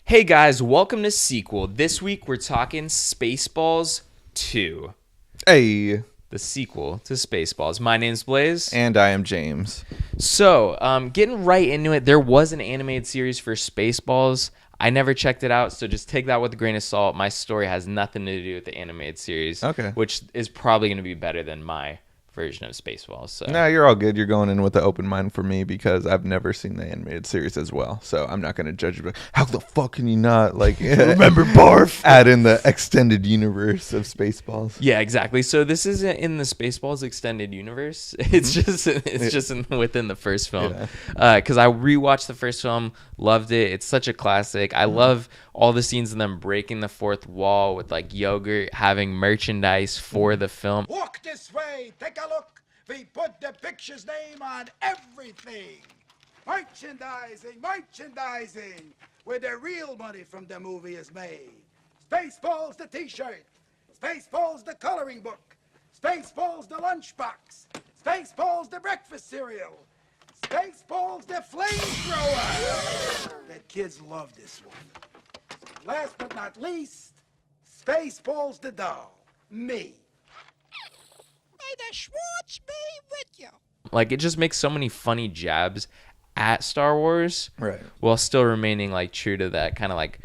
Hey guys, welcome to Sequel. This week we're talking Spaceballs 2. Hey. The sequel to Spaceballs. My name's Blaise. And I am James. So, getting right into it, there was an animated series for Spaceballs. I never checked it out, so just take that with a grain of salt. My story has nothing to do with the animated series. Okay. Which is probably going to be better than my version of Spaceballs. So. No, you're all good. You're going in with an open mind for me because I've never seen the animated series as well. So I'm not going to judge you. But how the fuck can you not remember Barf? Add in the extended universe of Spaceballs. Yeah, exactly. So this isn't in the Spaceballs extended universe. It's just within the first film. Because I rewatched the first film, loved it. It's such a classic. I love all the scenes of them breaking the fourth wall with like yogurt, having merchandise for the film. Walk this way, take a look. We put the picture's name on everything. Merchandising, where the real money from the movie is made. Spaceballs the t-shirt. Spaceballs the coloring book. Spaceballs the lunchbox. Spaceballs the breakfast cereal. Spaceballs the flamethrower. The kids love this one. Last but not least, Spaceballs the doll. Me. May the Schwartz be with you. Like, it just makes so many funny jabs at Star Wars, right? While still remaining like true to that kind of like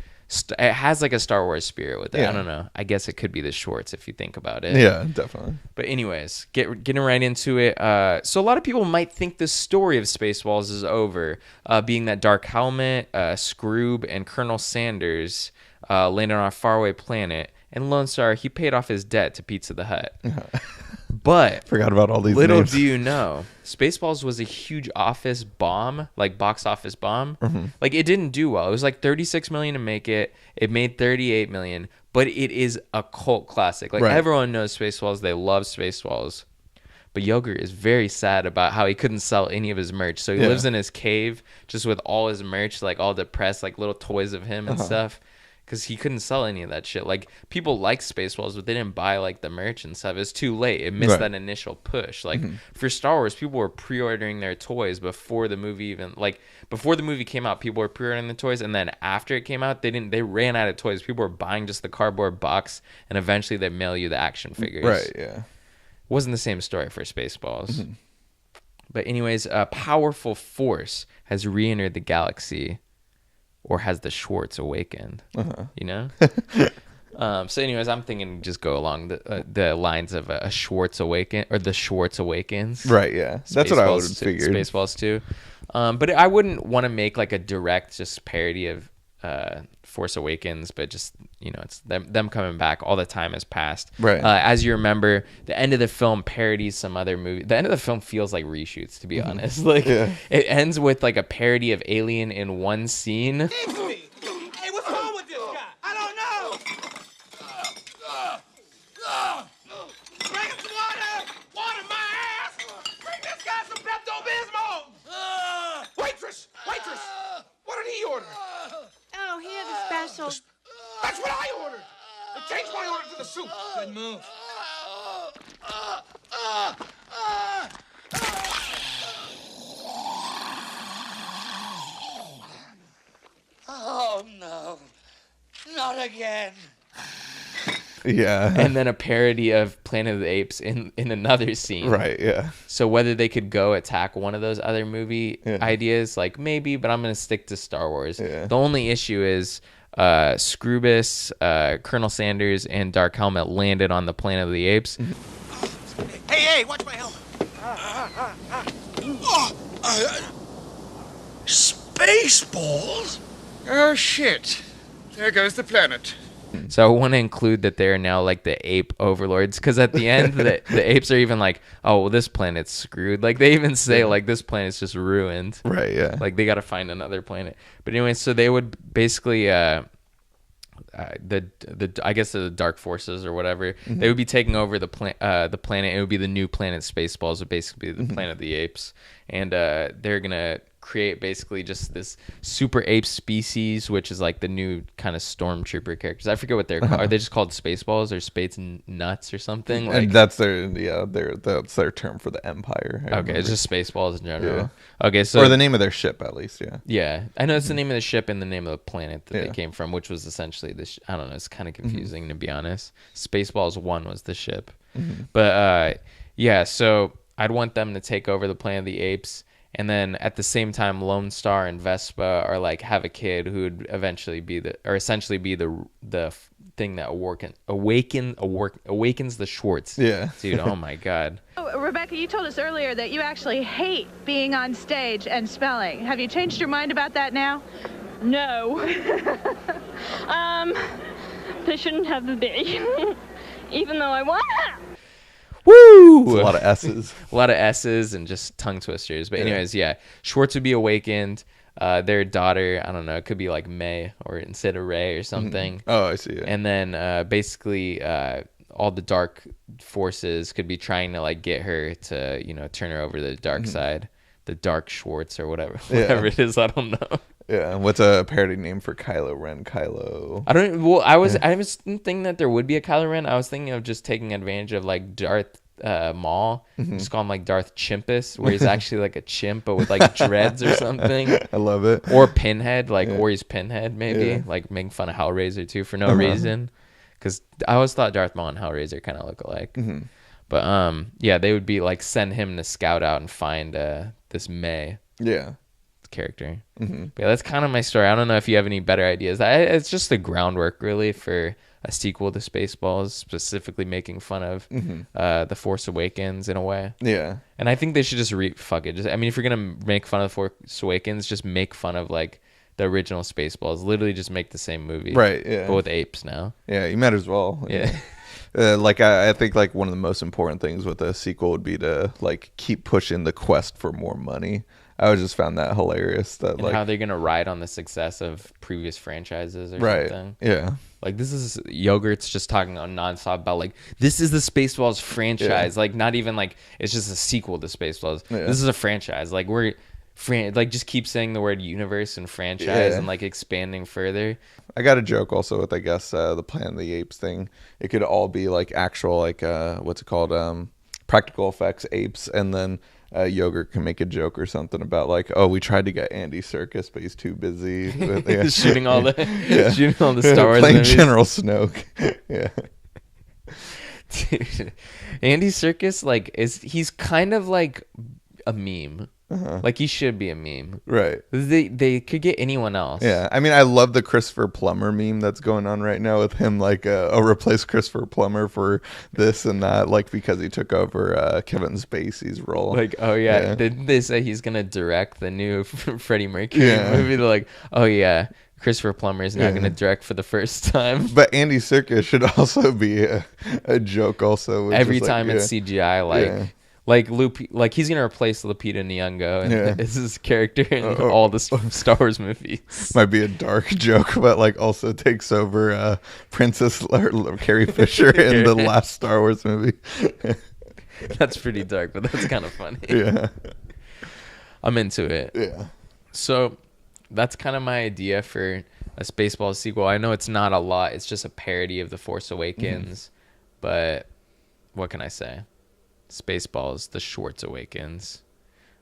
it has like a Star Wars spirit with it. Yeah. I don't know. I guess it could be the Schwartz if you think about it. Yeah, definitely. But anyways, getting right into it. So a lot of people might think the story of Spaceballs is over, being that Dark Helmet, Scroob, and Colonel Sanders landed on a faraway planet, and Lone Star, he paid off his debt to Pizza the Hut. But forgot about all these little names. do you know, Spaceballs was a huge office bomb, like box office bomb. Like, it didn't do well. It was like $36 million to make it. It made $38 million, but it is a cult classic. Like, everyone knows Spaceballs. They love Spaceballs. But Yogurt is very sad about how he couldn't sell any of his merch. So he lives in his cave just with all his merch, like all depressed, like little toys of him and stuff. Because he couldn't sell any of that shit. Like, people like Spaceballs, but they didn't buy like the merch and stuff. It's too late. It missed that initial push. Like, for Star Wars, people were pre-ordering their toys before the movie even, like, before the movie came out, people were pre-ordering the toys, and then after it came out, they ran out of toys. People were buying just the cardboard box, and eventually they mail you the action figures. Right, yeah. Wasn't the same story for Spaceballs. But anyways, a powerful force has re-entered the galaxy. Or has the Schwartz awakened? You know. So, anyways, I'm thinking just go along the lines of a Schwartz awaken or the Schwartz awakens. Right. Yeah. That's what I would have figured. Spaceballs 2. But I wouldn't want to make like a direct just parody of Force Awakens, but just, you know, it's them coming back. All the time has passed. Right. As you remember, the end of the film parodies some other movie. The end of the film feels like reshoots, to be honest. Like, it ends with like a parody of Alien in one scene. Hey, what's wrong with this guy? I don't know. Bring him some water. Water my ass. Bring this guy some Pepto-Bismol. Waitress. What did he order? Oh, he had a special. That's what I ordered. I changed my order to the soup. Good move. Oh, no. Not again. Yeah. And then a parody of Planet of the Apes in another scene. Right, yeah. So whether they could go attack one of those other movie ideas, like maybe, but I'm going to stick to Star Wars. Yeah. The only issue is Scroobus, Colonel Sanders, and Dark Helmet landed on the Planet of the Apes. Hey, watch my helmet. Spaceballs? Oh, shit. There goes the planet. So I want to include that they're now like the ape overlords, because at the end the apes are even like, oh, well, this planet's screwed. Like, they even say like this planet's just ruined. Right, yeah. Like, they got to find another planet. But anyway, so they would basically I guess the dark forces or whatever, they would be taking over the planet. It would be the new planet Spaceballs, would basically be the planet of the apes, and they're gonna create basically just this super ape species, which is like the new kind of stormtrooper characters. I forget what they're called. Are they just called Spaceballs or Space Nuts or something? Like, and that's their term for the Empire. Okay, it's just Spaceballs in general. Yeah. Okay, so or the name of their ship at least. Yeah. Yeah, I know it's the name of the ship and the name of the planet that they came from, which was essentially this. I don't know. It's kind of confusing to be honest. Spaceballs 1 was the ship, but yeah. So I'd want them to take over the Planet of the Apes. And then at the same time, Lone Star and Vespa are like have a kid who would eventually be essentially be the thing that awakens the Schwartz. Yeah. Dude, oh my God. Oh, Rebecca, you told us earlier that you actually hate being on stage and spelling. Have you changed your mind about that now? No. They shouldn't have a B. Even though I want to. Woo! It's a lot of S's. A lot of S's and just tongue twisters. But anyways, yeah. Schwartz would be awakened. Their daughter, I don't know, it could be like May or instead of Ray or something. Oh, I see. Yeah. And then basically all the dark forces could be trying to like get her to, you know, turn her over to the dark side. The Dark Schwartz or whatever it is. I don't know. Yeah. What's a parody name for Kylo Ren? Kylo. I don't. Well, I was thinking that there would be a Kylo Ren. I was thinking of just taking advantage of like Darth Maul, just call him like Darth Chimpus, where he's actually like a chimp but with like dreads or something. I love it. Or Pinhead, like or he's Pinhead maybe, like making fun of Hellraiser too for no reason. Because I always thought Darth Maul and Hellraiser kind of look alike. But yeah, they would be like send him to scout out and find this May. Yeah. Character. But yeah, that's kind of my story. I don't know if you have any better ideas. It's just the groundwork really for a sequel to Spaceballs, specifically making fun of The Force Awakens in a way. Yeah. And I think they should just fuck it. I mean, if you're gonna make fun of The Force Awakens, just make fun of like the original Spaceballs. Literally, just make the same movie, right? Yeah. But with apes now. Yeah, you might as well. Yeah. Like I think like one of the most important things with a sequel would be to like keep pushing the quest for more money. I always just found that hilarious. That and like how they're gonna ride on the success of previous franchises or something. Yeah. Like this is Yogurt's just talking on nonstop about like this is the Spaceballs franchise. Like not even like it's just a sequel to Spaceballs. This is a franchise. Like we're like just keep saying the word universe and franchise and like expanding further. I got a joke also with I guess the Planet of the Apes thing. It could all be like actual like what's it called practical effects apes, and then Yogurt can make a joke or something about like, oh, we tried to get Andy Serkis, but he's too busy with, shooting all the Star Wars playing movies. General Snoke. Yeah. Dude, Andy Serkis he's kind of like a meme. Like he should be a meme, right? They could get anyone else. Yeah, I mean, I love the Christopher Plummer meme that's going on right now with him, like, replace Christopher Plummer for this and that, like because he took over Kevin Spacey's role. Like, oh yeah, didn't they say he's gonna direct the new Freddie Mercury movie? They're like, oh yeah, Christopher Plummer is now going to direct for the first time. But Andy Serkis should also be a joke. Also, every time it's CGI, like he's gonna replace Lupita Nyong'o, and this is his character in all the Star Wars movies. Might be a dark joke, but like also takes over Princess Carrie Fisher in the last Star Wars movie. That's pretty dark, but that's kind of funny. Yeah, I'm into it. Yeah. So that's kind of my idea for a Spaceballs sequel. I know it's not a lot; it's just a parody of The Force Awakens, but what can I say? Spaceballs, The Schwartz Awakens.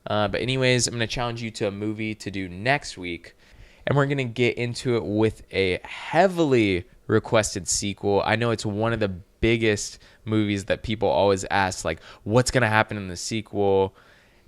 But anyways, I'm going to challenge you to a movie to do next week. And we're going to get into it with a heavily requested sequel. I know it's one of the biggest movies that people always ask, like, what's going to happen in the sequel?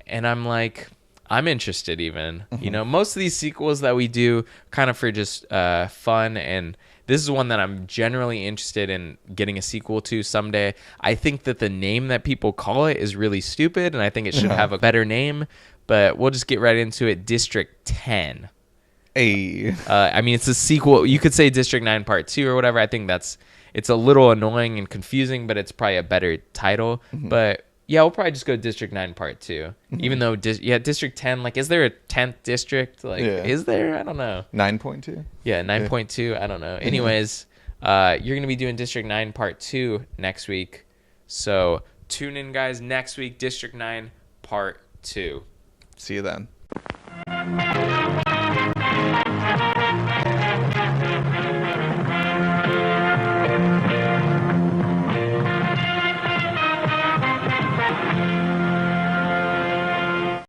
And I'm like, I'm interested even. You know, most of these sequels that we do kind of for just fun, and this is one that I'm generally interested in getting a sequel to someday. I think that the name that people call it is really stupid, and I think it should have a better name, but we'll just get right into it. District 10. I mean, it's a sequel. You could say District 9 Part 2 or whatever. I think it's a little annoying and confusing, but it's probably a better title. But yeah, we'll probably just go District 9 Part 2. Even though, District 10, like, is there a 10th district? Like, is there? I don't know. 9.2? Yeah, 9.2. I don't know. Anyways, you're going to be doing District 9 Part 2 next week. So tune in, guys. Next week, District 9 Part 2. See you then. Bye.